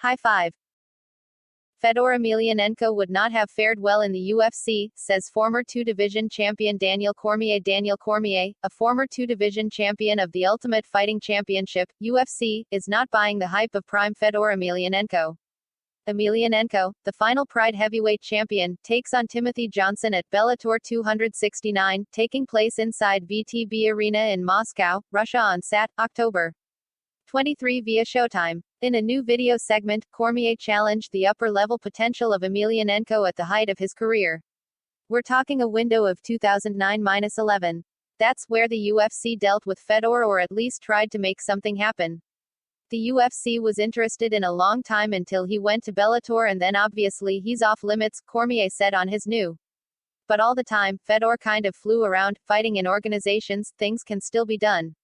High five. Fedor Emelianenko would not have fared well in the UFC, says former two-division champion Daniel Cormier. Daniel Cormier, a former two-division champion of the Ultimate Fighting Championship, UFC, is not buying the hype of prime Fedor Emelianenko. Emelianenko, the final Pride heavyweight champion, takes on Timothy Johnson at Bellator 269, taking place inside VTB Arena in Moscow, Russia on October 23 via Showtime. In a new video segment, Cormier challenged the upper-level potential of Emelianenko at the height of his career. We're talking a window of 2009-11. That's where the UFC dealt with Fedor, or at least tried to make something happen. The UFC was interested in a long time until he went to Bellator, and then obviously he's off limits, Cormier said on his new. But all the time, Fedor kind of flew around, fighting in organizations, things can still be done.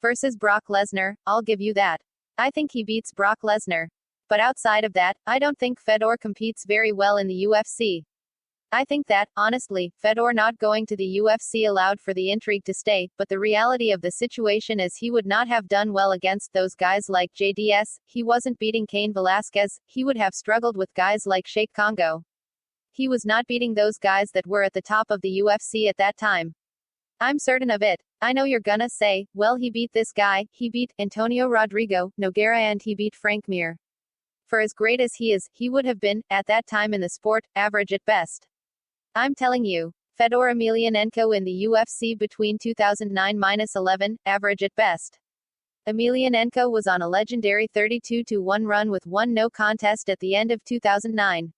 Versus Brock Lesnar, I'll give you that. I think he beats Brock Lesnar. But outside of that, I don't think Fedor competes very well in the UFC. I think that, honestly, Fedor not going to the UFC allowed for the intrigue to stay, but the reality of the situation is he would not have done well against those guys like JDS, he wasn't beating Cain Velasquez, he would have struggled with guys like Sheikh Kongo. He was not beating those guys that were at the top of the UFC at that time. I'm certain of it. I know you're gonna say, well, he beat this guy, he beat Antonio Rodrigo Nogueira, and he beat Frank Mir. For as great as he is, he would have been, at that time in the sport, average at best. I'm telling you, Fedor Emelianenko in the UFC between 2009-11, average at best. Emelianenko was on a legendary 32-1 run with one no contest at the end of 2009.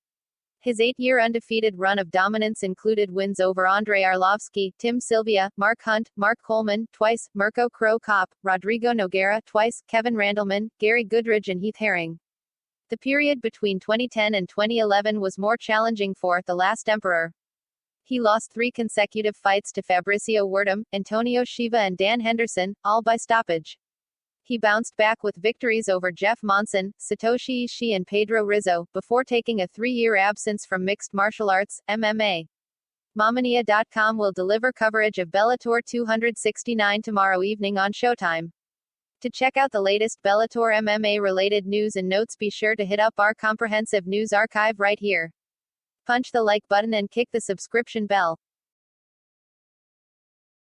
His 8-year undefeated run of dominance included wins over Andrei Arlovsky, Tim Sylvia, Mark Hunt, Mark Coleman, twice, Mirko Cro Cop, Rodrigo Nogueira, twice, Kevin Randleman, Gary Goodridge, and Heath Herring. The period between 2010 and 2011 was more challenging for the last emperor. He lost 3 consecutive fights to Fabricio Werdum, Antonio Shiva, and Dan Henderson, all by stoppage. He bounced back with victories over Jeff Monson, Satoshi Ishii, and Pedro Rizzo, before taking a 3-year absence from mixed martial arts, MMA. Mamania.com will deliver coverage of Bellator 269 tomorrow evening on Showtime. To check out the latest Bellator MMA-related news and notes, be sure to hit up our comprehensive news archive right here. Punch the like button and kick the subscription bell.